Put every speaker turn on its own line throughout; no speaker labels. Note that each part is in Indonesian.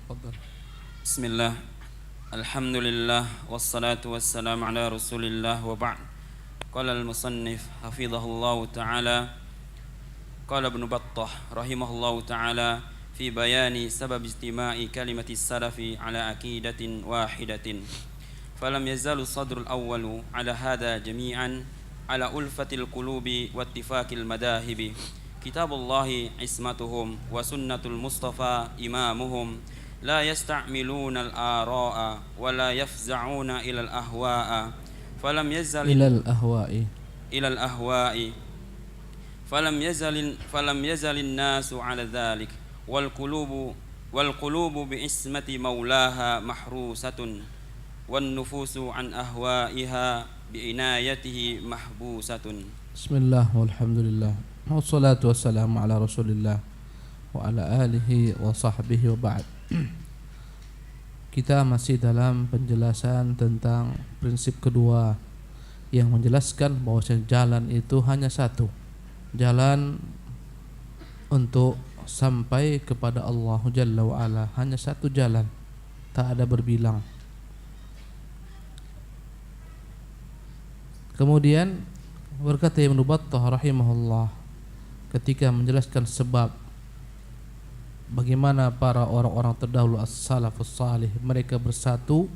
تفضل.
بسم الله الحمد لله والصلاة والسلام على رسول الله وبعد. قال المصنف حفظه الله تعالى قال ابن بطة رحمه الله تعالى في بيان سبب اجتماع كلمة السلف على عقيدة واحدة فلم يزال الصدر الأول على هذا جميعا على ألفة القلوب واتفاق المذاهب كتاب الله عصمتهم وسنة المصطفى إمامهم لا يستعملون الآراء ولا يفزعون إلى الأهواء فلم يزل إلى الأهواء فلم يزل الناس على ذلك والقلوب بعصمة مولاها محروسة والنفوس عن أهوائها بعنايته محبوسة.
بسم الله والحمد لله والصلاة والسلام على رسول الله وعلى آله وصحبه وبعد. Kita masih dalam penjelasan tentang prinsip kedua yang menjelaskan bahwa jalan itu hanya satu, jalan untuk sampai kepada Allah Jalla wa'ala, hanya satu jalan, tak ada berbilang. Kemudian berkata Ibnu Battah rahimahullah ketika menjelaskan sebab bagaimana para orang-orang terdahulu as-salafus salih mereka bersatu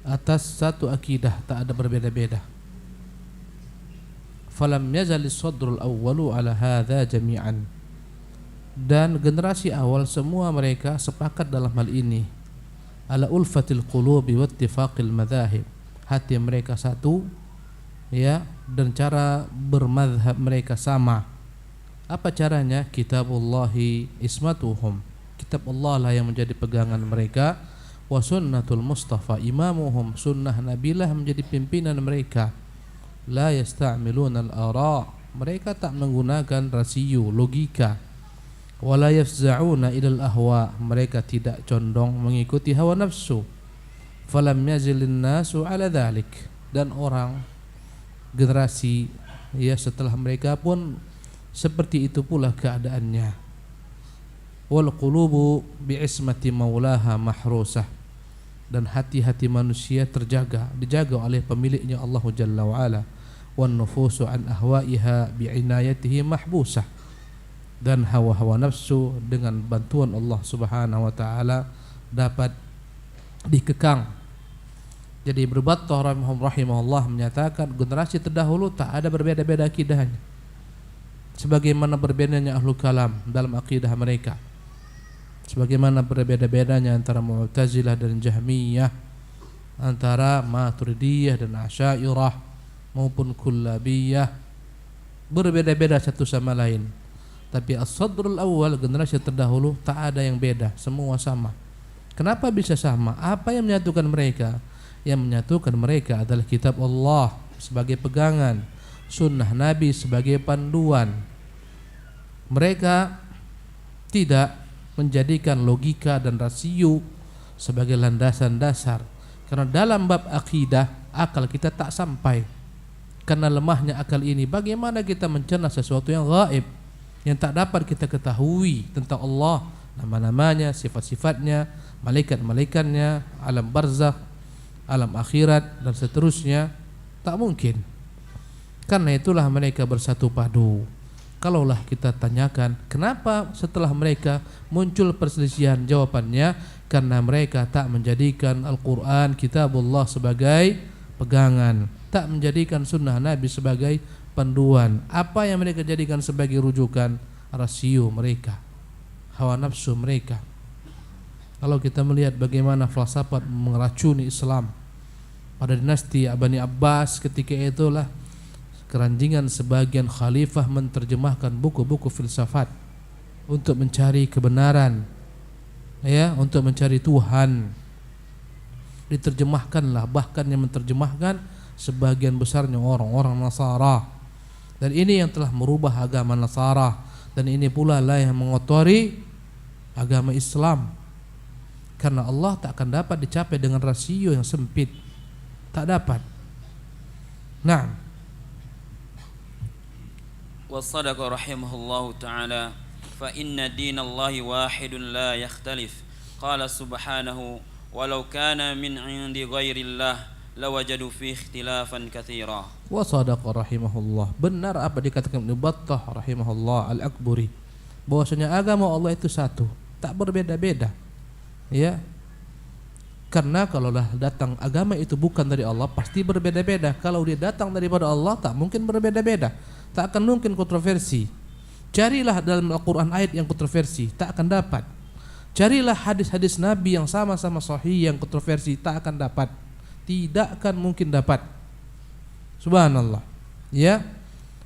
atas satu akidah, tak ada berbeda-beda. Falam yazalis sadrul awwalu ala hadza jami'an, dan generasi awal semua mereka sepakat dalam hal ini, ala ulfatil qulubi wattifaqil madzahib, hati mereka satu, ya, dan cara bermadhab mereka sama. Apa caranya? Kitabullahi ismatuhum, kitab Allah lah yang menjadi pegangan mereka, wa sunnatul mustafa imamuhum, sunnah nabilah menjadi pimpinan mereka. La yasta'miluna al-ara, mereka tak menggunakan rasio, logika. Wa la yafza'una ilal ahwa, mereka tidak condong mengikuti hawa nafsu. Falam yazilin nasu ala dhalik, dan orang generasi ya setelah mereka pun seperti itu pula keadaannya. Wal qulubu bi'ismati maulaha mahrusah, dan hati-hati manusia dijaga oleh pemiliknya Allah Jalla wa'ala. Wan nufusu an ahwaiha bi'inayatihi mahbusah, dan hawa-hawa nafsu dengan bantuan Allah Subhanahu wa ta'ala dapat dikekang. Jadi Ibnu Battah rahimahullah menyatakan generasi terdahulu tak ada berbeda-beda akidahnya, sebagaimana berbedanya ahlul kalam dalam akidah mereka, sebagaimana berbeda-bedanya antara Mu'tazilah dan Jahmiyah, antara Maturidiyah dan Asy'ariyah maupun Kullabiyah, berbeda-beda satu sama lain. Tapi as-sadrul awal, generasi terdahulu, tak ada yang beda, semua sama. Kenapa bisa sama? Apa yang menyatukan mereka? Yang menyatukan mereka adalah kitab Allah sebagai pegangan, sunnah Nabi sebagai panduan. Mereka tidak menjadikan logika dan rasio sebagai landasan dasar, karena dalam bab akidah akal kita tak sampai. Karena lemahnya akal ini, bagaimana kita mencerna sesuatu yang gaib, yang tak dapat kita ketahui tentang Allah, nama-namanya, sifat-sifatnya, malaikat-malaikatnya, alam barzakh, alam akhirat, dan seterusnya. Tak mungkin. Karena itulah mereka bersatu padu. Kalaulah kita tanyakan kenapa setelah mereka muncul perselisihan, jawabannya karena mereka tak menjadikan Al-Quran, kitabullah sebagai pegangan, tak menjadikan sunnah Nabi sebagai panduan. Apa yang mereka jadikan sebagai rujukan? Rasio mereka, hawa nafsu mereka. Kalau kita melihat bagaimana falsafat meracuni Islam pada dinasti Bani Abbas, ketika itulah keranjingan sebagian khalifah menerjemahkan buku-buku filsafat untuk mencari kebenaran, ya, untuk mencari Tuhan. Diterjemahkanlah, bahkan yang menerjemahkan sebagian besarnya orang-orang Nasara. Dan ini yang telah merubah agama Nasara, dan ini pula lah yang mengotori agama Islam. Karena Allah tak akan dapat dicapai dengan rasio yang sempit, tak dapat. Nah,
وصدق رحمه الله تعالى فإن دين الله واحد لا يختلف qala subhanahu walau kana min 'indi ghairillah lawajadu fi ikhtilafan katsira.
Wa sadaqa rahimahullah. Benar apa dikatakan Ibnu Battah rahimahullah Al-Akburi, bahwasanya agama Allah itu satu, tak berbeda-beda. Ya. Karena kalaulah datang agama itu bukan dari Allah, pasti berbeda-beda. Kalau dia datang daripada Allah, tak mungkin berbeda-beda. Tak akan mungkin kontroversi. Carilah dalam Al-Quran ayat yang kontroversi, tak akan dapat. Carilah hadis-hadis Nabi yang sama-sama sahih yang kontroversi, tak akan dapat. Tidak akan mungkin dapat. Subhanallah. Ya.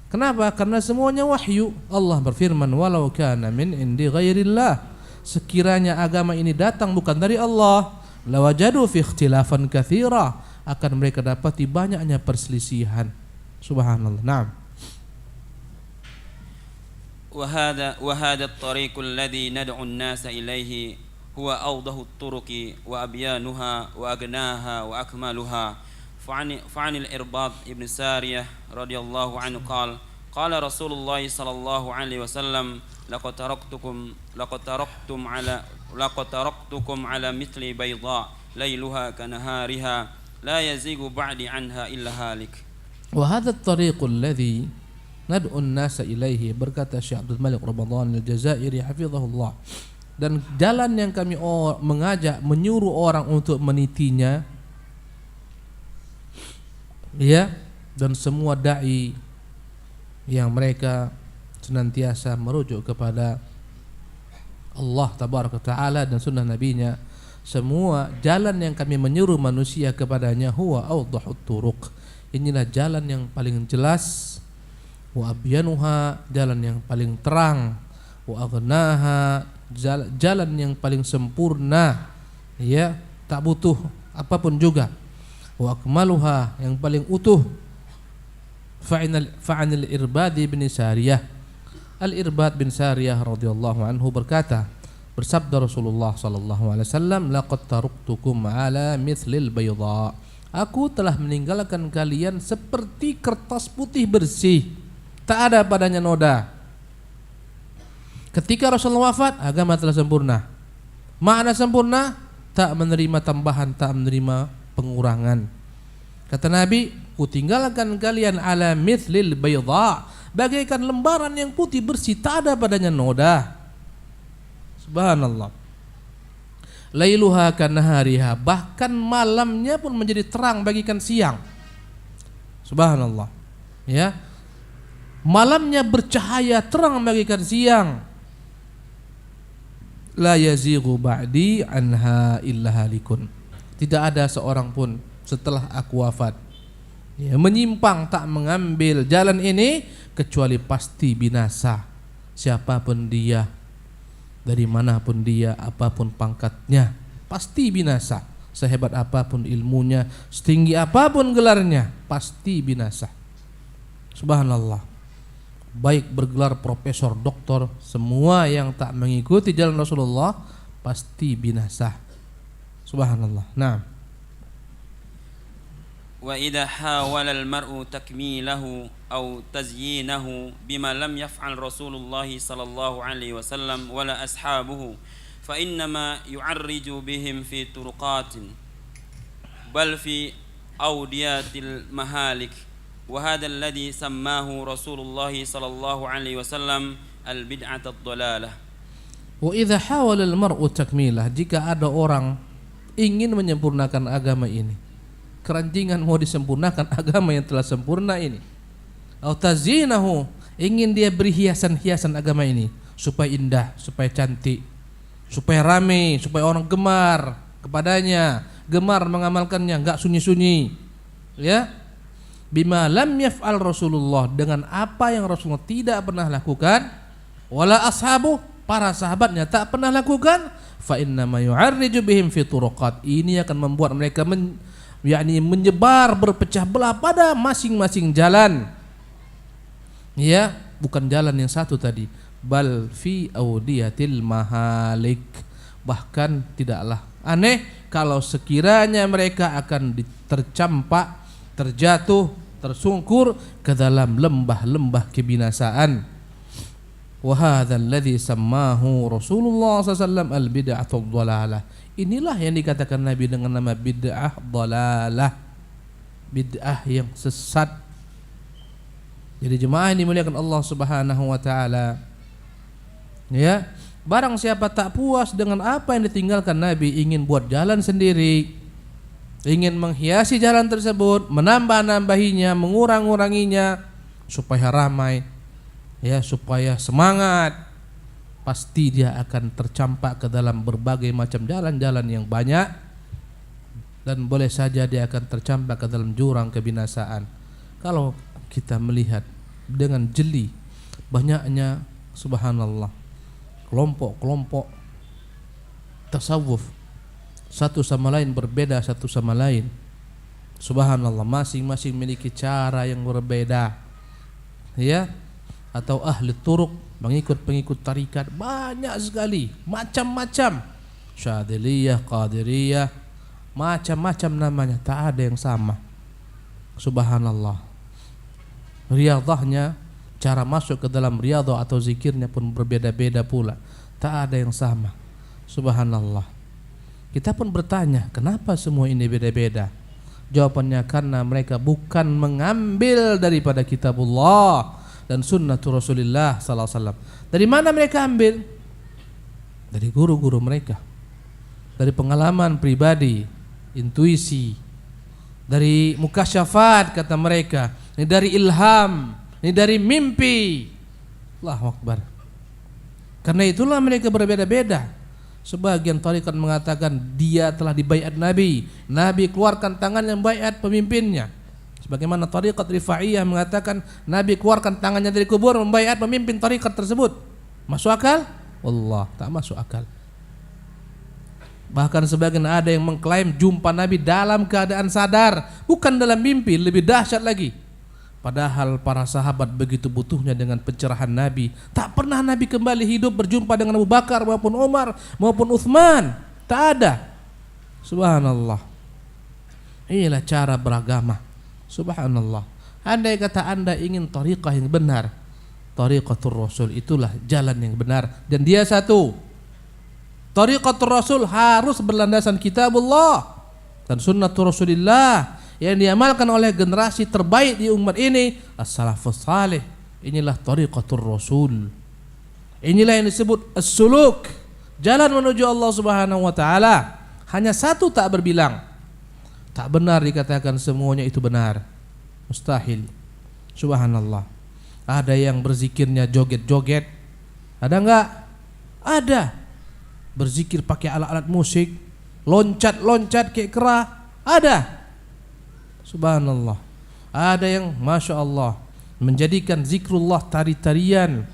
Kenapa? Karena semuanya wahyu. Allah berfirman, walau kana min indi ghairillah. Sekiranya agama ini datang bukan dari Allah, lawajadu fi ikhtilafan katsira, akan mereka dapati banyaknya perselisihan. Subhanallah. Naam.
وهذا الطريق الذي ندعو الناس إليه هو أوضح الطرق وأبيانها وأغناها وأكملها. فعن الإرباض ابن سارية رضي الله عنه قال رسول الله صلى الله عليه وسلم لقد تركتكم على مثل بيضاء ليلها كنهارها لا يزيغ بعد عنها إلا هالك.
وهذا الطريق الذي ندعو الناس إليه, berkata Syekh Abdul Malik Ramadan Al-Jazairi hafizahullah, dan jalan yang kami mengajak, menyuruh orang untuk menitinya, ya, dan semua dai yang mereka senantiasa merujuk kepada Allah tabaraka taala dan sunnah nabinya, semua jalan yang kami menyuruh manusia kepadanya huwa awdahut turuq, inilah jalan yang paling jelas, wa abyanuha, jalan yang paling terang, wa aghnaha, jalan yang paling sempurna, ya, tak butuh apapun juga, wa akmaluha, yang paling utuh. Fa'anil Irbad bin Sariyah, Al-Irbad bin Sariyah radhiyallahu anhu berkata, bersabda Rasulullah sallallahu alaihi wasallam, laqad taraktukum ala mithlil bayda, aku telah meninggalkan kalian seperti kertas putih bersih, tak ada padanya noda. Ketika Rasulullah wafat, agama telah sempurna. Makna sempurna, tak menerima tambahan, tak menerima pengurangan. Kata Nabi, kutinggalkan kalian ala mithlil bayda, bagaikan lembaran yang putih bersih, tak ada padanya noda. Subhanallah. Lailuha kanahariha, bahkan malamnya pun menjadi terang bagikan siang. Subhanallah. Ya. Malamnya bercahaya terang bagikan siang. La yazighu ba'di anha illa halikun. Tidak ada seorang pun setelah aku wafat, ya, menyimpang, tak mengambil jalan ini kecuali pasti binasa. Siapapun dia, dari manapun dia, apapun pangkatnya, pasti binasa. Sehebat apapun ilmunya, setinggi apapun gelarnya, pasti binasa. Subhanallah. Baik bergelar profesor, doktor, semua yang tak mengikuti jalan Rasulullah pasti binasa. Subhanallah. Nah.
Wa idza hawala al-mar'u takmilahu aw tazyinahu bima lam yaf'al Rasulullah sallallahu alaihi wasallam wala ashabuhu fa innama yu'arriju bihim fi turuqatin bal fi awdiyatil mahalik. وهذا الذي سماه رسول الله صلى الله عليه وسلم البدعة الضلالة.
وإذا حاول المرء تكميله, jika ada orang ingin menyempurnakan agama ini, keranjingan mau disempurnakan agama yang telah sempurna ini, atau tazinahu, ingin dia beri hiasan-hiasan agama ini supaya indah, supaya cantik, supaya ramai, supaya orang gemar kepadanya, gemar mengamalkannya, enggak sunyi-sunyi, ya. Bima lam yaf'al Rasulullah, dengan apa yang Rasulullah tidak pernah lakukan, wala ashabu, para sahabatnya tak pernah lakukan, fa inna ma yu'arriju bihim fi turuqat, ini akan membuat mereka menyebar, berpecah belah pada masing-masing jalan, ya, bukan jalan yang satu tadi, bal fi audiyatil mahalik, bahkan tidaklah aneh kalau sekiranya mereka akan tercampak, terjatuh, tersungkur ke dalam lembah-lembah kebinasaan. Wa hadzal ladzi sammahu Rasulullah SAW al-bid'atul dhalalah. Inilah yang dikatakan Nabi dengan nama bid'ah dhalalah, bid'ah yang sesat. Jadi jemaah ini dimuliakan Allah Subhanahu wa taala. Ya, barang siapa tak puas dengan apa yang ditinggalkan Nabi, ingin buat jalan sendiri, ingin menghiasi jalan tersebut, menambah-nambahinya, mengurang-uranginya supaya ramai, ya, supaya semangat, pasti dia akan tercampak ke dalam berbagai macam jalan-jalan yang banyak, dan boleh saja dia akan tercampak ke dalam jurang kebinasaan. Kalau kita melihat dengan jeli banyaknya, subhanallah, kelompok-kelompok tasawuf satu sama lain berbeda satu sama lain. Subhanallah, masing-masing memiliki cara yang berbeda, ya. Atau ahli turuk, pengikut-pengikut tarikat banyak sekali, macam-macam, Syadziliyah, Qadiriyah, macam-macam namanya, tak ada yang sama. Subhanallah. Riyadhahnya, cara masuk ke dalam riyadhah atau zikirnya pun berbeda-beda pula, tak ada yang sama. Subhanallah. Kita pun bertanya, kenapa semua ini beda-beda? Jawabannya karena mereka bukan mengambil daripada kitabullah dan sunnatul Rasulullah sallallahu alaihi wasallam. Dari mana mereka ambil? Dari guru-guru mereka, dari pengalaman pribadi, intuisi, dari mukasyafat kata mereka, ini dari ilham, ini dari mimpi. Allahu Akbar. Karena itulah mereka berbeda-beda. Sebagian tarekat mengatakan dia telah dibaiat Nabi, Nabi keluarkan tangan yang baiat pemimpinnya. Sebagaimana tarekat Rifaiyah mengatakan Nabi keluarkan tangannya dari kubur membaiat pemimpin tarekat tersebut. Masuk akal? Wallah, tak masuk akal. Bahkan sebagian ada yang mengklaim jumpa Nabi dalam keadaan sadar, bukan dalam mimpi, lebih dahsyat lagi. Padahal para sahabat begitu butuhnya dengan pencerahan Nabi. Tak pernah Nabi kembali hidup berjumpa dengan Abu Bakar maupun Umar maupun Uthman. Tak ada. Subhanallah. Inilah cara beragama. Subhanallah. Andai kata anda ingin tariqah yang benar, tariqatul Rasul itulah jalan yang benar, dan dia satu. Tariqatul Rasul harus berlandasan kitabullah dan sunnatul Rasulillah yang diamalkan oleh generasi terbaik di umat ini, as-salafus salih. Inilah tariqatul Rasul. Inilah yang disebut as-suluk, jalan menuju Allah Subhanahu wa taala. Hanya satu tak berbilang. Tak benar dikatakan semuanya itu benar. Mustahil. Subhanallah. Ada yang berzikirnya joget-joget. Ada enggak? Ada. Berzikir pakai alat-alat musik, loncat-loncat kayak kera. Ada. Subhanallah. Ada yang Masya Allah menjadikan zikrullah tari-tarian,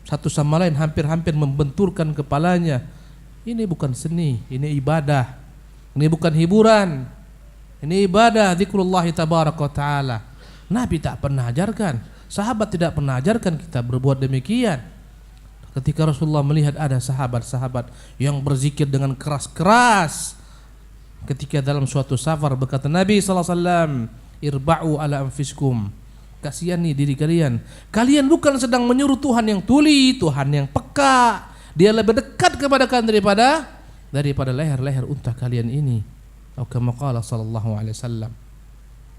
satu sama lain hampir-hampir membenturkan kepalanya. Ini bukan seni, ini ibadah. Ini bukan hiburan, ini ibadah, zikrullah tabaraka wa ta'ala. Nabi tak pernah ajarkan, sahabat tidak pernah ajarkan kita berbuat demikian. Ketika Rasulullah melihat ada sahabat-sahabat yang berzikir dengan keras-keras, ketika dalam suatu safar, berkata Nabi SAW, irba'u ala anfiskum, kasihani diri kalian. Kalian bukan sedang menyuruh Tuhan yang tuli, Tuhan yang peka. Dia lebih dekat kepada kalian daripada leher-leher unta kalian ini. Atau kama qala sallallahu alaihi wasallam.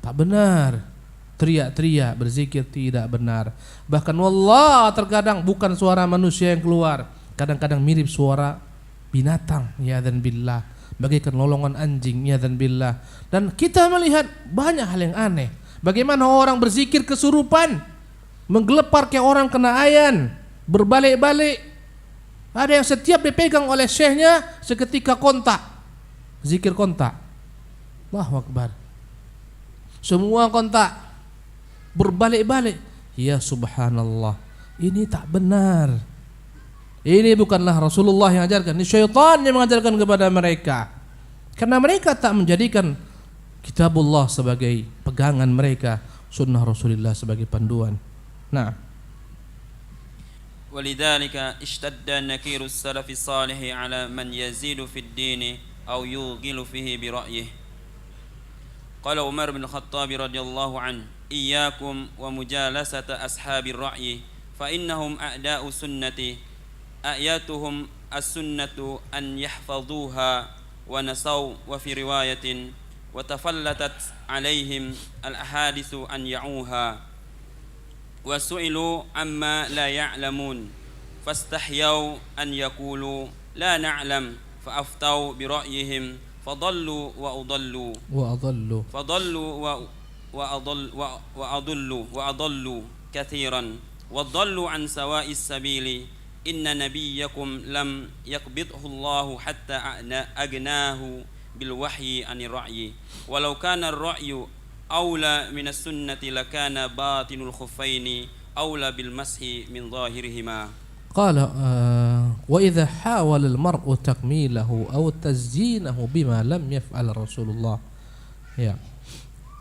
Tak benar. Teriak-teriak berzikir tidak benar. Bahkan wallah terkadang bukan suara manusia yang keluar, kadang-kadang mirip suara binatang, ya dan billah, bagaikan lolongan anjing, ya dan billah. Dan kita melihat banyak hal yang aneh. Bagaimana orang berzikir kesurupan, menggelepar kayak orang kena ayan, berbalik-balik. Ada yang setiap dipegang oleh syekhnya seketika kontak, zikir kontak. Allahu Akbar. Semua kontak, berbalik-balik. Ya subhanallah, ini tak benar. Ini bukanlah Rasulullah yang ajarkan, ini syaitan yang mengajarkan kepada mereka. Karena mereka tak menjadikan kitabullah sebagai pegangan mereka, sunnah Rasulullah sebagai panduan. Nah,
ولذلك اشتد نكير السلف الصالح على من يزيد في الدين أو يوغل فيه برأيه. قال عمر بن الخطاب رضي الله عنه: إياكم ومجالسة أصحاب الرأي فإنهم أعداء السنة آياتهم السنة أن يحفظوها ونسوا وفي رواية وتفلتت عليهم الأحاديث أن يعوها وسئلوا عما لا يعلمون فاستحيوا أن يقولوا لا نعلم فأفتوا برأيهم فضلوا وأضلوا كثيرا وضلوا عن سواء السبيل إن نبيكم لم يقبضه الله حتى أغناه بالوحي عن الرأي ولو كان الرأي أولى من السنة لكان باطن الخفين أولى بالمسح من ظاهرهما.
قال وإذا حاول المرء تكميله أو تزيينه بما لم يفعل Rasulullah. Ya.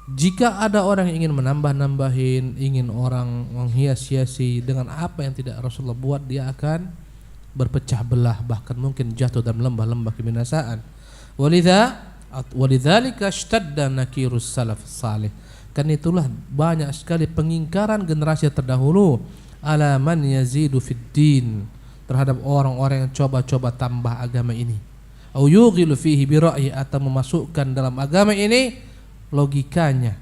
Jika ada orang yang ingin menambah-nambahin, ingin orang menghias-hiasi dengan apa yang tidak Rasulullah buat, dia akan berpecah belah, bahkan mungkin jatuh dalam lembah-lembah kebinasaan. Walidzalika ishtadda nakirus salaf salih. Karena itulah banyak sekali pengingkaran generasi terdahulu ala man yazidu fid din, terhadap orang-orang yang coba-coba tambah agama ini. Au yughilu fihi bi ra'yi, atau memasukkan dalam agama ini logikanya.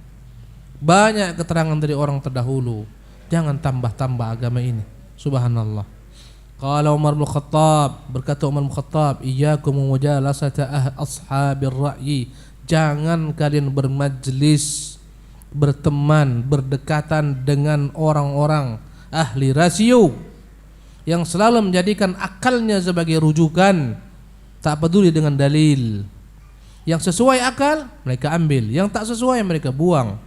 Banyak keterangan dari orang terdahulu, jangan tambah-tambah agama ini. Subhanallah. Qala Umar bin Khattab, berkata Umar bin Khattab, iyyakum mujalasata ashabir ra'yi, jangan kalian bermajlis, berteman, berdekatan dengan orang-orang ahli rasio yang selalu menjadikan akalnya sebagai rujukan, tak peduli dengan dalil. Yang sesuai akal mereka ambil, yang tak sesuai mereka buang.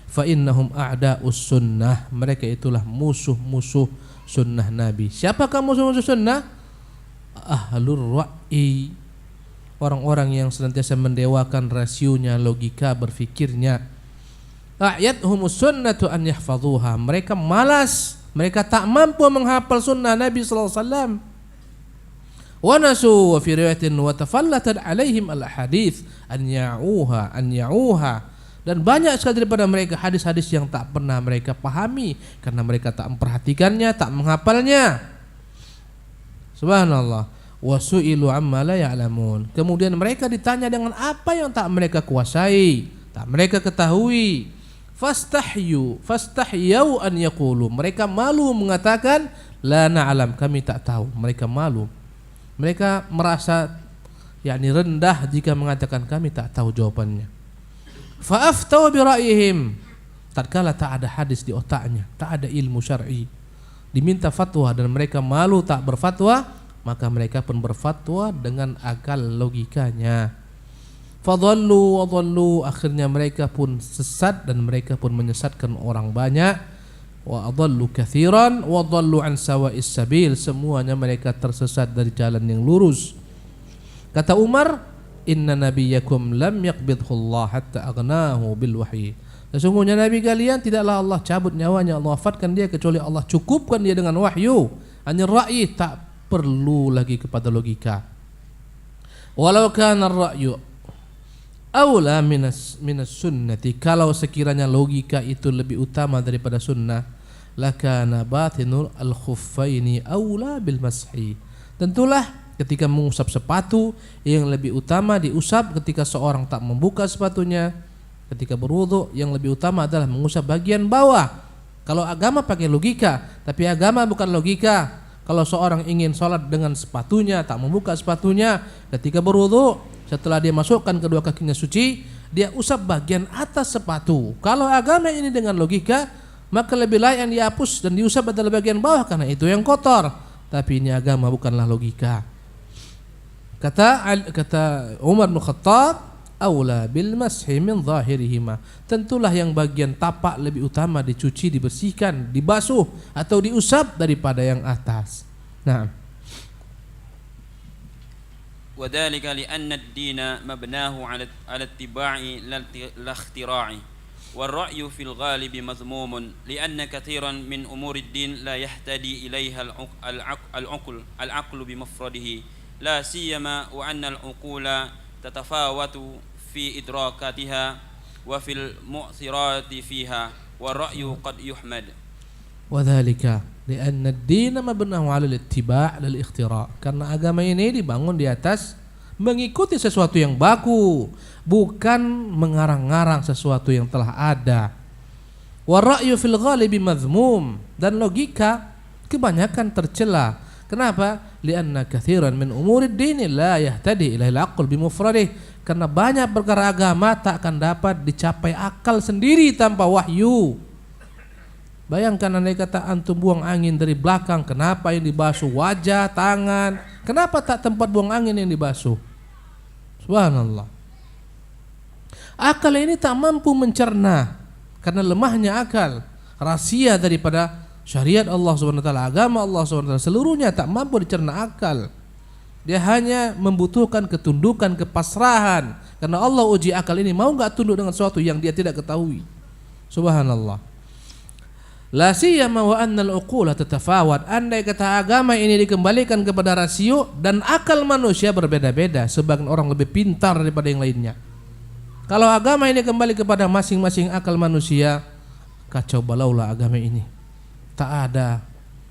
Fa innahum a'da'us sunnah, mereka itulah musuh-musuh sunnah Nabi. Siapakah musuh-musuh sunnah? Ahlur ra'yi, orang-orang yang senantiasa mendewakan rasionya, logika berfikirnya. A'yathumus sunnatu an yahfazuha, mereka malas, mereka tak mampu menghafal sunnah Nabi sallallahu alaihi wasallam. Wa nasu wa fi riwayatin wa tafallatat alaihim al hadits an ya'uha, dan banyak sekali daripada mereka hadis-hadis yang tak pernah mereka pahami karena mereka tak memperhatikannya, tak menghafalnya. Subhanallah. Wa su'ilu amma la ya'lamun, kemudian mereka ditanya dengan apa yang tak mereka kuasai, tak mereka ketahui. Fastahyau an yaqulu, mereka malu mengatakan la na'lam, kami tak tahu. Mereka malu, mereka merasa rendah jika mengatakan kami tak tahu jawabannya. Fa'aftau bi ra'yihim, tatkala tak ada hadis di otaknya, tak ada ilmu syar'i, diminta fatwa dan mereka malu tak berfatwa, maka mereka pun berfatwa dengan akal logikanya. Fadhallu wa dhallu, akhirnya mereka pun sesat dan mereka pun menyesatkan orang banyak. Wa adallu katsiran wa dhallu an sawa'is sabil, semuanya mereka tersesat dari jalan yang lurus. Kata Umar, inna nabiyyakum lam yaqbidhu Allah hatta aghnahu bil wahyi, sesungguhnya nabi kalian tidaklah Allah cabut nyawanya, Allah wafatkan dia kecuali Allah cukupkan dia dengan wahyu. Hanya ra'yi, tak perlu lagi kepada logika. Walau kana ar-ra'yu aula minas sunnati, kalau sekiranya logika itu lebih utama daripada sunnah, lakana batinul al-khuffaini aula bil mashi, tentulah ketika mengusap sepatu yang lebih utama diusap ketika seorang tak membuka sepatunya. Ketika berwudu yang lebih utama adalah mengusap bagian bawah. Kalau agama pakai logika, tapi agama bukan logika. Kalau seorang ingin sholat dengan sepatunya, tak membuka sepatunya, ketika berwudu, setelah dia masukkan kedua kakinya suci, dia usap bagian atas sepatu. Kalau agama ini dengan logika, maka lebih layak yang dihapus dan diusap adalah bagian bawah karena itu yang kotor. Tapi ini agama bukanlah logika. Kata Umar bin Khattab, aula bil mashi min zahirihima, tentulah yang bagian tapak lebih utama dicuci, dibersihkan, dibasuh atau diusap daripada yang atas. Nah,
وذلك لأن الدين مبناه على اتباع لا اختراع والرأي في الغالب مذموم لأن كثيرا من أمور الدين لا يهتدي إليها العقل بمفرده لا سيما وأن العقول تتفاوت في إدراكاتها وفي المؤثرات فيها والرأي قد يحمد.
وذلك, Lianna ad-din mabnahu 'ala al-ittiba' lil ikhtira'. Karena agama ini dibangun di atas mengikuti sesuatu yang baku, bukan mengarang-ngarang sesuatu yang telah ada. Wa ra'yu fil ghalibi madhmum, dan logika kebanyakan tercela. Kenapa? Lianna katsiran min umurid din la yahtadi ila al-aql bi mufradih. Karena banyak perkara agama tak akan dapat dicapai akal sendiri tanpa wahyu. Bayangkan andai kata antum buang angin dari belakang, kenapa yang dibasuh wajah, tangan? Kenapa tak tempat buang angin yang dibasuh? Subhanallah. Akal ini tak mampu mencerna karena lemahnya akal. Rahasia daripada syariat Allah Subhanahu wa taala, agama Allah Subhanahu wa taala seluruhnya tak mampu dicerna akal. Dia hanya membutuhkan ketundukan, kepasrahan. Karena Allah uji akal ini, mau enggak tunduk dengan sesuatu yang dia tidak ketahui. Subhanallah. La siyama wa anna al-uqula tatafawat. Andai kata agama ini dikembalikan kepada rasio dan akal manusia berbeda-beda, sebagian orang lebih pintar daripada yang lainnya. Kalau agama ini kembali kepada masing-masing akal manusia, kacau balaulah agama ini. Tak ada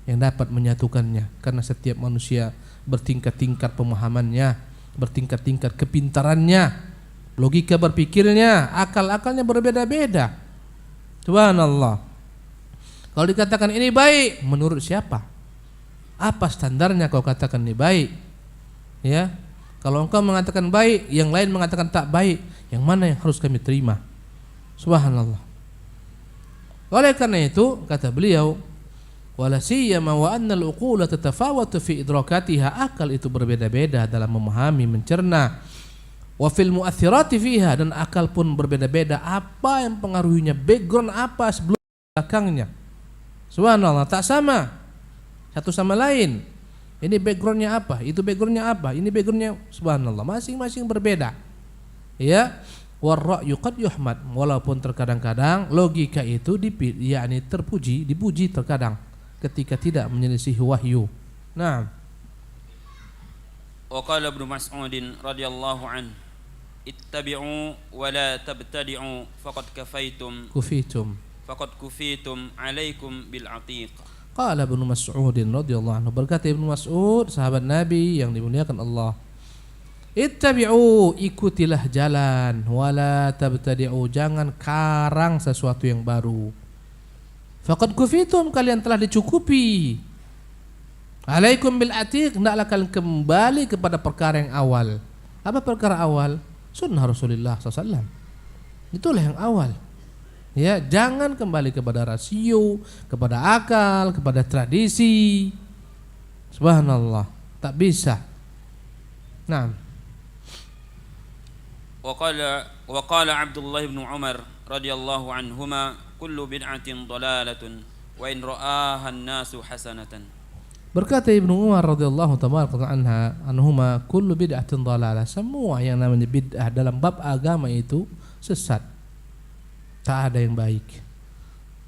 yang dapat menyatukannya karena setiap manusia bertingkat-tingkat pemahamannya, bertingkat-tingkat kepintarannya, logika berpikirnya, akal-akalnya berbeda-beda. Subhanallah. Kalau dikatakan ini baik, menurut siapa? Apa standarnya kau katakan ini baik? Ya, kalau engkau mengatakan baik, yang lain mengatakan tak baik, yang mana yang harus kami terima? Subhanallah. Oleh karena itu, kata beliau, wala siyama wa anna al-uqula tatafawatu fi idrakatiha, akal itu berbeda-beda dalam memahami, mencerna. Wa fil mu'athirati fiha, dan akal pun berbeda-beda apa yang pengaruhinya, background apa sebelum belakangnya. Subhanallah, tak sama satu sama lain. Ini backgroundnya apa, itu backgroundnya apa, ini backgroundnya, subhanallah, masing-masing berbeda. Ya, warra'yu qad yuhmad, walaupun terkadang-kadang logika itu yakni dipuji terkadang ketika tidak menyelisih wahyu. Nah,
wa qala Ibnu Mas'ud radhiyallahu an, ittabi'u wa la tabtadi'u faqad kufitum alaikum bil atiq.
Qala Ibnu Mas'ud radhiyallahu anhu, berkata Ibnu Mas'ud, sahabat Nabi yang dimuliakan Allah, ittabi'u, ikutilah jalan, wala tabtadi'u, jangan karang sesuatu yang baru. Faqad kufitum, kalian telah dicukupi. Alaikum bil atiq, hendaklah kalian kembali kepada perkara yang awal. Apa perkara awal? Sunnah Rasulullah SAW. Itulah yang awal. Ya, jangan kembali kepada rasio, kepada akal, kepada tradisi. Subhanallah, tak bisa. Nah,
wa qala Abdullah bin Umar radhiyallahu anhuma, kullu bid'atin dalalatun wa in ra'aha an-nasu hasanatan.
Berkata Ibnu Umar radhiyallahu anhuma, kullu bid'atin dalalah, semua yang namanya bid'ah dalam bab agama itu sesat. Tak ada yang baik.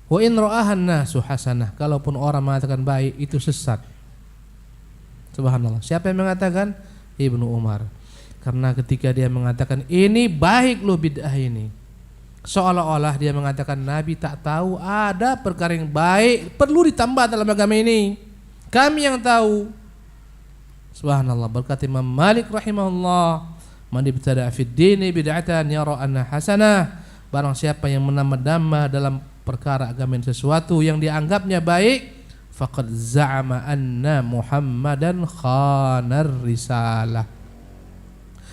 Wa in ra'ahan nasu hasanah, kalaupun orang mengatakan baik itu sesat. Subhanallah. Siapa yang mengatakan? Ibnu Umar. Karena ketika dia mengatakan ini baik loh bid'ah ini, seolah-olah dia mengatakan Nabi tak tahu ada perkara yang baik perlu ditambah dalam agama ini. Kami yang tahu. Subhanallah. Berkata Imam Malik rahimahullah, man ibtada'a fid dini bid'atan yara anna hasanah, barang siapa yang menambah-nambah dalam perkara agama sesuatu yang dianggapnya baik, faqad za'ama anna Muhammadan khanar risalah,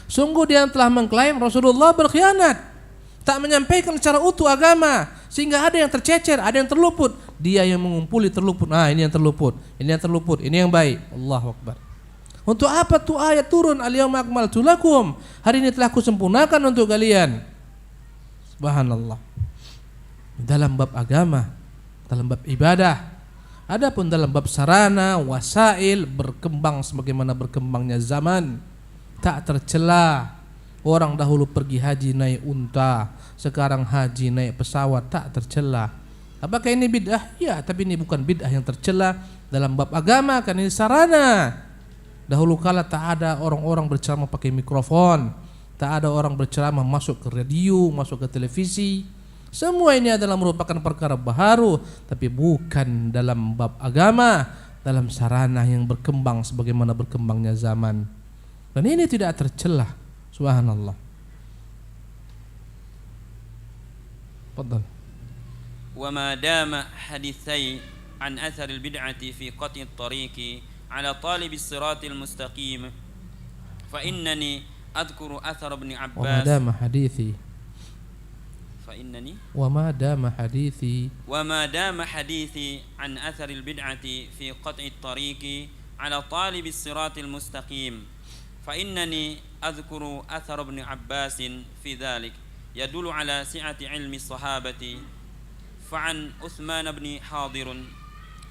sungguh dia telah mengklaim Rasulullah berkhianat, tak menyampaikan secara utuh agama, sehingga ada yang tercecer, ada yang terluput. Dia yang mengumpuli terluput. Nah, ini yang terluput, ini yang terluput, ini yang baik. Allahu Akbar. Untuk apa tuh ayat turun, al-yauma akmaltu lakum, hari ini telah kusempurnakan untuk kalian. Subhanallah. Dalam bab agama, dalam bab ibadah. Adapun dalam bab sarana, wasail, berkembang sebagaimana berkembangnya zaman, tak tercela. Orang dahulu pergi haji naik unta, sekarang haji naik pesawat, tak tercela. Apakah ini bid'ah? Ya, tapi ini bukan bid'ah yang tercela dalam bab agama, kan ini sarana. Dahulu kala tak ada orang-orang berceramah pakai mikrofon, tak ada orang berceramah masuk ke radio, masuk ke televisi. Semua ini adalah merupakan perkara baharu, tapi bukan dalam bab agama, dalam sarana yang berkembang sebagaimana berkembangnya zaman. Dan ini tidak tercelah. Subhanallah. Fadhal.
وما دام حديثي عن أثر البدعة في قطع الطريق على طالب الصراط المستقيم فإنني أذكر أثر ابن عباس وما دام حديثي عن أثر البدعة في قطع الطريق على طالب الصراط المستقيم فإنني أذكر أثر ابن عباس في ذلك يدل على سعة علم الصحابة فعن عثمان بن حاضر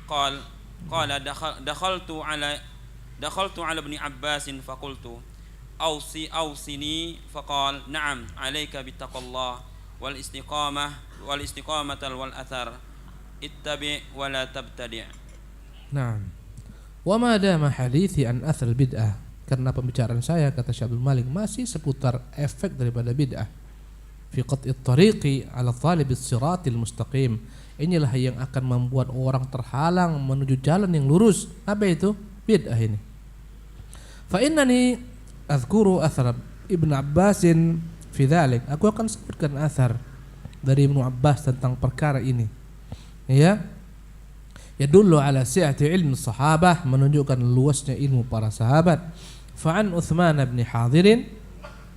قال دخلت على ابن عباس فقلت أوصني فقال نعم عليك بتقوى الله والاستقامة والأثر اتبع ولا تبتدع.
نعم. وما دام حديثي عن أثر البدعة, karena pembicaraan saya, kata Syekh Abdul Malik, masih seputar efek daripada bid'ah. Fi qat'it tariqi ala talibis siratil mustaqim. Inilah yang akan membuat orang terhalang menuju jalan yang lurus. Apa itu? Bid'ah ini. Fa innani azkuru athar Ibn Abbasin fi dzalik. Aku akan sebutkan athar dari Ibnu Abbas tentang perkara ini. Ya. Yadullu ala si'ati ilmi sahabah, menunjukkan luasnya ilmu para sahabat. Fa'an Uthman bin Hadirin,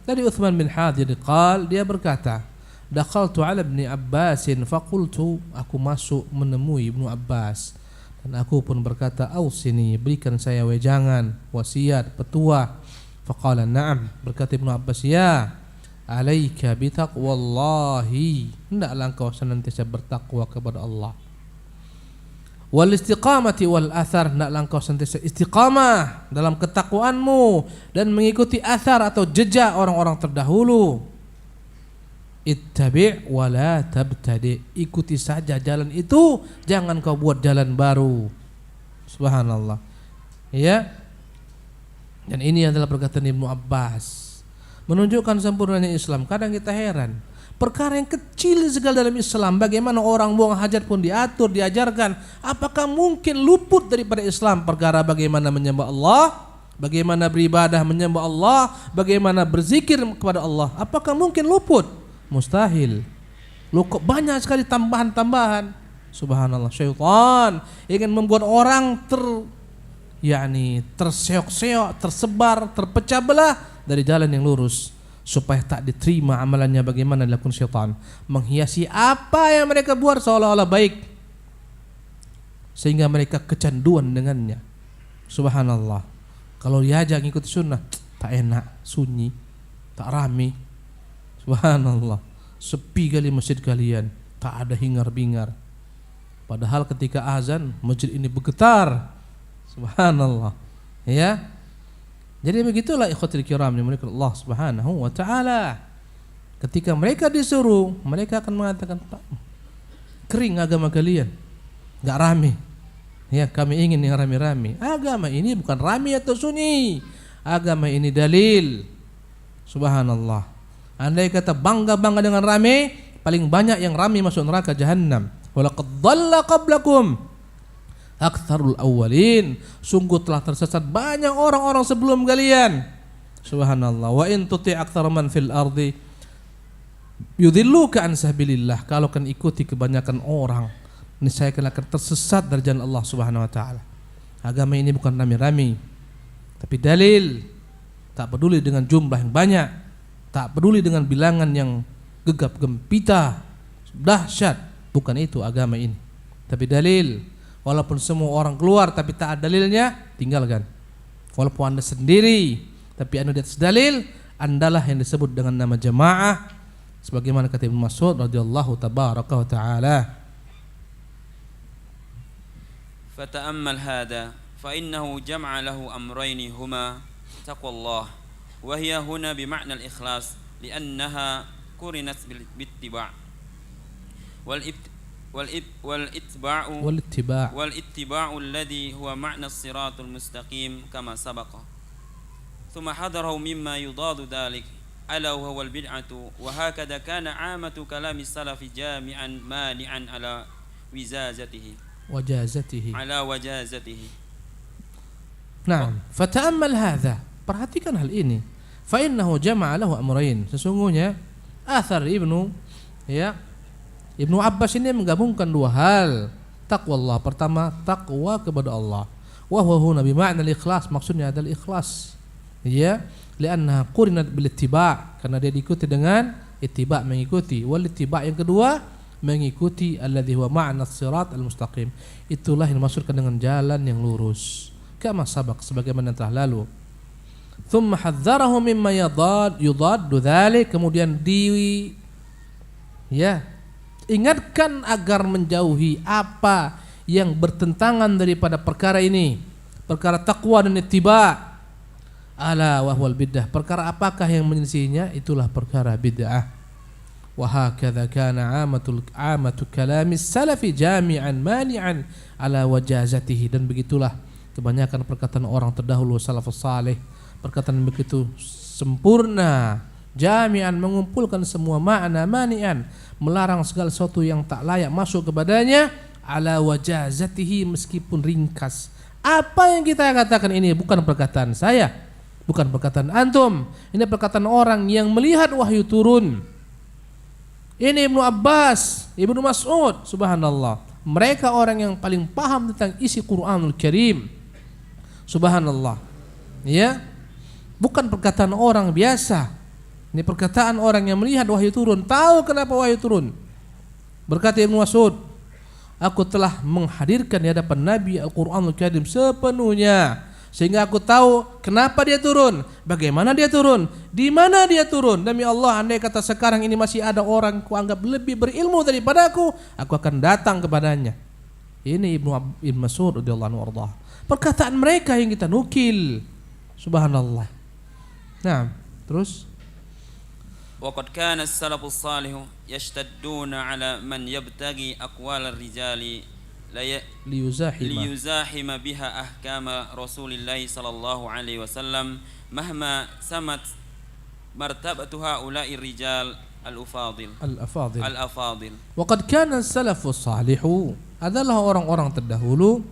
dari Uthman bin Hadir qal, dia berkata, dakhaltu ala Ibn Abbasin faqultu, aku masuk menemui Ibnu Abbas dan aku pun berkata, ausini, berikan saya wejangan, wasiat, petua. Faqala na'am, berkata Ibnu Abbas, ya, alaika bitaqwallahi, hendaklah engkau senantiasa bertakwa kepada Allah. Wal istiqamati wal athar, hendaklah engkau senantiasa istiqamah dalam ketakwaanmu dan mengikuti athar atau jejak orang-orang terdahulu. Ittabi' wa la tabtadi, ikuti saja jalan itu, jangan kau buat jalan baru. Subhanallah. Ya. Dan ini adalah perkataan Ibnu Abbas, menunjukkan sempurnanya Islam. Kadang kita heran, perkara yang kecil sekali dalam Islam, bagaimana orang buang hajat pun diatur, diajarkan. Apakah mungkin luput daripada Islam perkara bagaimana menyembah Allah, bagaimana beribadah menyembah Allah, bagaimana berzikir kepada Allah? Apakah mungkin luput? Mustahil. Kok banyak sekali tambahan-tambahan. Subhanallah. Syaitan ingin membuat orang terseok-seok, tersebar, terpecah belah dari jalan yang lurus, supaya tak diterima amalannya. Bagaimana dilakukan syaitan? Menghiasi apa yang mereka buat seolah-olah baik, sehingga mereka kecanduan dengannya. Subhanallah. Kalau diajak ngikut sunnah, tak enak, sunyi, tak rame. Subhanallah. Sepi kali masjid kalian, tak ada hingar-bingar. Padahal ketika azan masjid ini bergetar. Subhanallah. Ya. Jadi begitulah ikhwatul kiram dimuliakan Allah Subhanahu wa taala. Ketika mereka disuruh, mereka akan mengatakan, kering agama kalian, enggak rame. Ya, kami ingin yang rame-rame. Agama ini bukan rame atau sunyi. Agama ini dalil. Subhanallah. Andai kata bangga-bangga dengan rame, paling banyak yang rame masuk neraka jahannam. Walaqad dhalla qablakum aktsarul awwalin, sungguh telah tersesat banyak orang-orang sebelum kalian. Subhanallah. Wa in tuti' aktsara man fil ardi yudhilluka an sabilillah, kalau kan ikuti kebanyakan orang, niscaya kalian akan tersesat dari jalan Allah Subhanahu wa taala. Agama ini bukan rame-rame, tapi dalil. Tak peduli dengan jumlah yang banyak, tak peduli dengan bilangan yang gegap gempita, dahsyat, bukan itu agama ini. Tapi dalil. Walaupun semua orang keluar tapi tak ada dalilnya, tinggalkan. Walaupun anda sendiri tapi anda di atas dalil, andalah yang disebut dengan nama jamaah, sebagaimana kata Ibnu Mas'ud radhiyallahu tabaraka wa taala.
Fata'ammal hada fa innahu jam'a lahu amrayn huma taqwallah wa hiya huna bi ma'na al-ikhlas li'annaha qurinat bil ittiba' والاتباع الذي هو معنى الصراط المستقيم كما سبق ثم حذره مما يضاد ذلك ألا وهو البدعة وهكذا كان عامة كلام السلف جامعا مانعا على وجازته.
Nah, fata'ammal hadha. Perhatikan hal ini. Fa innahu jama'a lahu amrayn. Sesungguhnya athar Ibnu Abbas ini menggabungkan dua hal. Taqwallah, pertama takwa kepada Allah. Wa huwa huna bi ma'na al-ikhlas, maksudnya adalah ikhlas. Ya, li'annaha qurinat bil ittiba', karena dia diikuti dengan ittiba', mengikuti. Wal ittiba' yang kedua mengikuti alladhi huwa ma'na as-sirat al-mustaqim. Itulah yang dimaksudkan dengan jalan yang lurus. Kama sabaq, sebagaimana telah lalu. Thumma hadzarahu mimma yudaddu dzalik, kemudian ingatkan agar menjauhi apa yang bertentangan daripada perkara ini, perkara takwa dan ittiba'. Ala wa huwal bid'ah, perkara apakah yang menyelisihinya? Itulah perkara bid'ah. Wa hakadha kana amatu kalamis salafi jami'an mani'an ala wajazatihi, dan begitulah kebanyakan perkataan orang terdahulu salafus saleh, perkataan begitu sempurna, jami'an mengumpulkan semua makna, mani'an melarang segala sesuatu yang tak layak masuk kepadanya, ala wajazatihi meskipun ringkas. Apa yang kita katakan ini bukan perkataan saya, bukan perkataan antum, ini perkataan orang yang melihat wahyu turun. Ini Ibnu Abbas, Ibnu Mas'ud, subhanallah. Mereka orang yang paling paham tentang isi Qur'anul Karim. Subhanallah. Ya. Bukan perkataan orang biasa. Ini perkataan orang yang melihat wahyu turun, tahu kenapa wahyu turun. Berkata Ibnu Mas'ud, aku telah menghadirkan di hadapan Nabi Al-Qur'anul Karim sepenuhnya, sehingga aku tahu kenapa dia turun, bagaimana dia turun, di mana dia turun. Demi Allah, andai kata sekarang ini masih ada orang kuanggap lebih berilmu daripada aku akan datang kepadanya. Ini Ibnu Mas'ud radhiyallahu anhu warḍah. Perkataan mereka yang kita nukil. Subhanallah. Nah, terus
وقد كان السلف الصالح يشتدون على من يبتغي أقوال الرجال ليزاحم بها أحكام رسول الله صلى الله عليه وسلم مهما سمت مرتبة هؤلاء الرجال الأفاضل.
وقد كان السلف الصالح adalah orang-orang terdahulu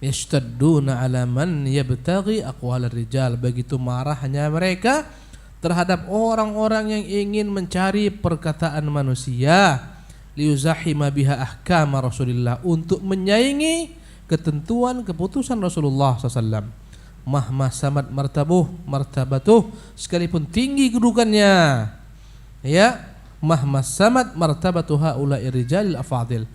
yashtadduna ala man yabtaghi aqwal ar-rijal, begitu marahnya mereka terhadap orang-orang yang ingin mencari perkataan manusia, liyuzahima biha ahkam Rasulillah, untuk menyaingi ketentuan keputusan Rasulullah SAW. Mahma samad martabatuh, sekalipun tinggi kedudukannya, ya, mahma samad martabatuh haula'i rijalil afadil,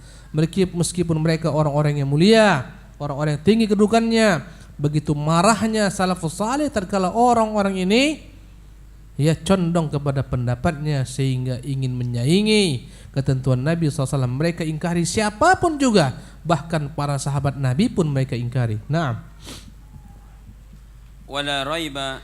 meskipun mereka orang-orang yang mulia, orang-orang yang tinggi kedudukannya, begitu marahnya salafus saleh tatkala orang-orang ini condong kepada pendapatnya sehingga ingin menyaingi ketentuan Nabi SAW. Mereka ingkari siapapun juga, bahkan para sahabat Nabi pun mereka ingkari. Naam.
Wala raiba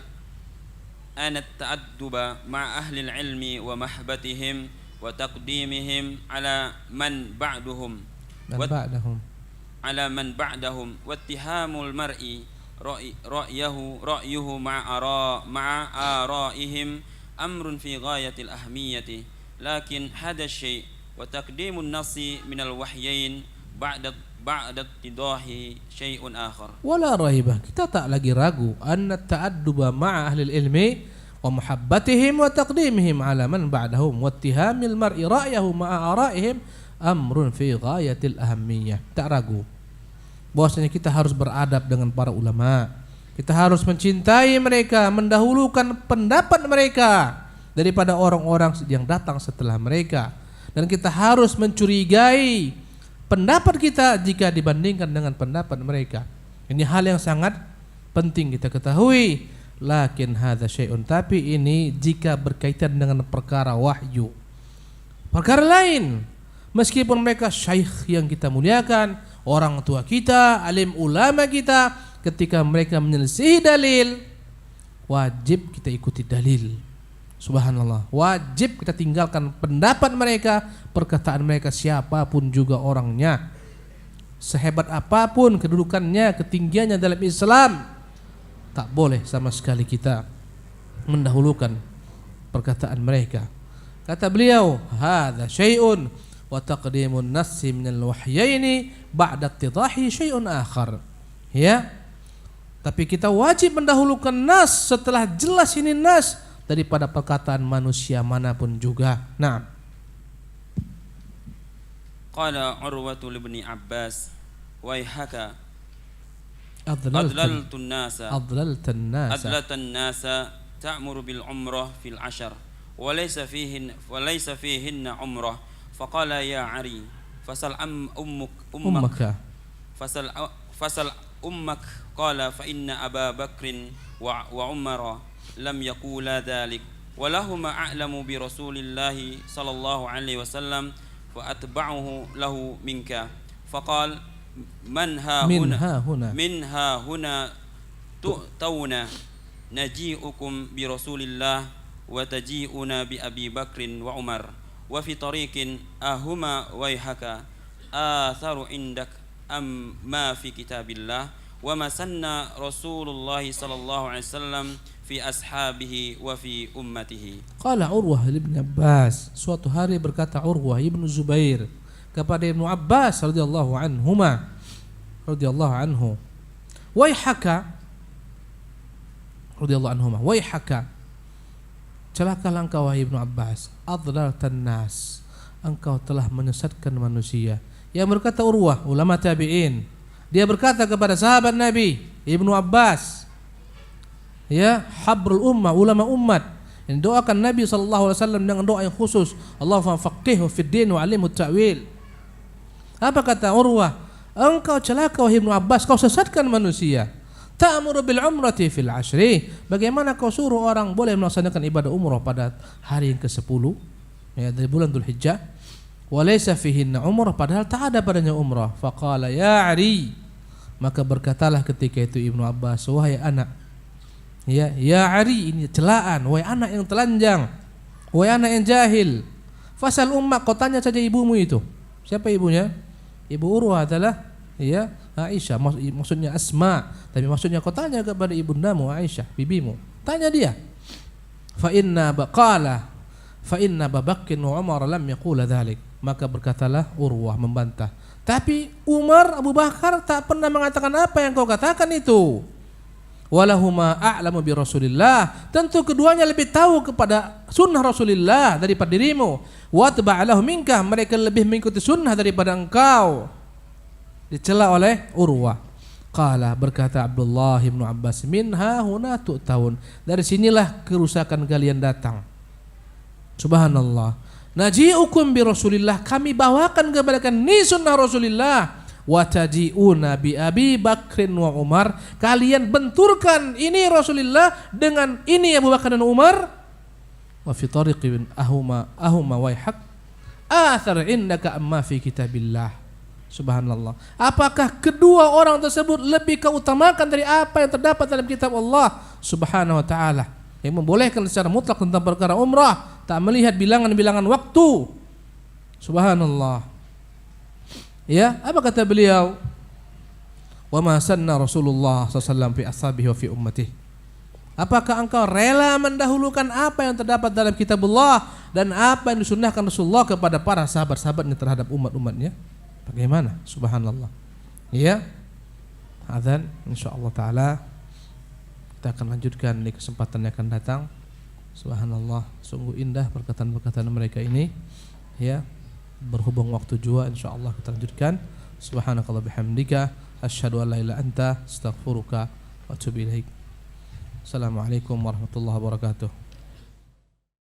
an at-ta'adduba ma'a ahli al-ilmi wa mahbatihim wa taqdimihim ala man ba'dahum wa ittihamul mar'i رأيه مع آرائهم أمر في غاية الأهمية، لكن هذا الشيء وتقديم النص من الوحيين بعد اتضاح شيء آخر.
ولا ريب, kita tak lagi ragu, anna ta'adduba ma'a ahli ilmi wa muhabbatihim wa taqdimihim ala man ba'dahum wa ittihamil mar'i ra'yahu ma'a ara'ihim amrun fi ghayatil ahammiyah. Tak ragu bahwasanya kita harus beradab dengan para ulama. Kita harus mencintai mereka, mendahulukan pendapat mereka daripada orang-orang yang datang setelah mereka. Dan kita harus mencurigai pendapat kita jika dibandingkan dengan pendapat mereka. Ini hal yang sangat penting kita ketahui. Lakin hadza syai'un, tapi ini jika berkaitan dengan perkara wahyu. Perkara lain, meskipun mereka syekh yang kita muliakan, orang tua kita, alim ulama kita, ketika mereka menyelisihi dalil, wajib kita ikuti dalil. Subhanallah, wajib kita tinggalkan pendapat mereka, perkataan mereka, siapapun juga orangnya, sehebat apapun kedudukannya, ketinggiannya dalam Islam, tak boleh sama sekali kita mendahulukan perkataan mereka. Kata beliau, hadza syai'un wa taqdimun nassi minal wahyaini ba'da ittidahi syai'un akhar. Ya. Tapi kita wajib mendahulukan nas setelah jelas ini nas daripada perkataan manusia manapun juga. Nah.
Qala Urwatu libni Abbas waihaka adlaltun nasa ta'muru bil umrah fil ashar walaysa fihinna umrah faqala ya Ari fasal ummaka fasal ummak qala fa inna Aba Bakrin wa Umara lam yaqula dhalik walahuma a'lamu bi Rasulillahi sallallahu alaihi wasallam fa atba'uhu lahu minka faqal من ها هنا تؤتون نجيئكم برسول الله وتجيئون بأبي بكر وعمر وفي طريق أهما ويحك آثر عندك أم ما في كتاب الله وما سن رسول الله صلى الله عليه وسلم في أصحابه وفي أمته.
قال عروة لابن عباس, suatu hari berkata Urwah ibnu Zubair kepada Ibnu Abbas radhiyallahu anhu, waihaka radhiyallahu anhuma, waihaka, celakalah engkau wahai Ibnu Abbas, adlaltan nas, engkau telah menyesatkan manusia. Yang berkata Urwah, ulama tabi'in, dia berkata kepada sahabat Nabi Ibnu Abbas, ya, habrul ummah, ulama umat, yang doakan Nabi sallallahu alaihi wasallam dengan doa yang khusus, Allahumma faqihhu fid din wa 'allimhu ta'wil. Apa kata Urwah? Engkau celaka wahai Ibnu Abbas, kau sesatkan manusia. Ta'muru bil umrati fil ashri. Bagaimana kau suruh orang boleh melaksanakan ibadah umrah pada hari yang ke-10 ya, dari bulan Dzulhijjah. Wa laysa fihinna umrah, padahal tak ada padanya umrah. Faqala ya Ari. Maka berkatalah ketika itu Ibnu Abbas, wahai anak. Ya Ari, ini celaan, wahai anak yang telanjang, wahai anak yang jahil. Fasal ummak, kau tanya saja ibumu itu. Siapa ibunya? Ibu Urwah adalah ya Aisyah, maksudnya Asma, tapi maksudnya kau tanya kepada ibundamu Aisyah, bibimu. Tanya dia. Fa inna Babakr wa Umar lam yaqula dzalik. Maka berkatalah Urwah membantah. Tapi Umar, Abu Bakar tak pernah mengatakan apa yang kau katakan itu. Walahuma a'lamu bi Rasulillah. Tentu keduanya lebih tahu kepada sunnah Rasulullah daripada dirimu. Wa taba'alahu minka, mereka lebih mengikuti sunnah daripada engkau. Dicela oleh Urwah. Qala, berkata Abdullah bin Abbas, minha huna tu'taun. Dari sinilah kerusakan kalian datang. Subhanallah. Naji'ukum bi Rasulillah, kami bawakan kepada kalian sunnah Rasulullah. Wa taji'una bi Abi Bakrin wa Umar, kalian benturkan ini Rasulullah dengan ini Abu Bakar dan Umar. Wa fi tariqin ahuma waihak athar indaka amma fi kitabillah. Subhanallah. Apakah kedua orang tersebut lebih kau utamakan dari apa yang terdapat dalam kitab Allah Subhanahu wa taala, yang membolehkan secara mutlak tentang perkara umrah, tak melihat bilangan-bilangan waktu. Subhanallah. Ya, apa kata beliau? Wa ma sanna Rasulullah sallallahu alaihi wasallam fi ashabihi wa fi ummatihi. Apakah engkau rela mendahulukan apa yang terdapat dalam kitabullah dan apa yang disunnahkan Rasulullah kepada para sahabat-sahabatnya terhadap umat-umatnya? Bagaimana? Subhanallah. Ya. Adzan insyaallah taala kita akan lanjutkan di kesempatan yang akan datang. Subhanallah, sungguh indah perkataan-perkataan mereka ini. Ya. Berhubung waktu jua, insyaallah kita lanjutkan. Subhanakallah bihamdika asyhadu an la ilaha illa anta astaghfiruka wa atubu ilaik. Assalamualaikum warahmatullahi wabarakatuh.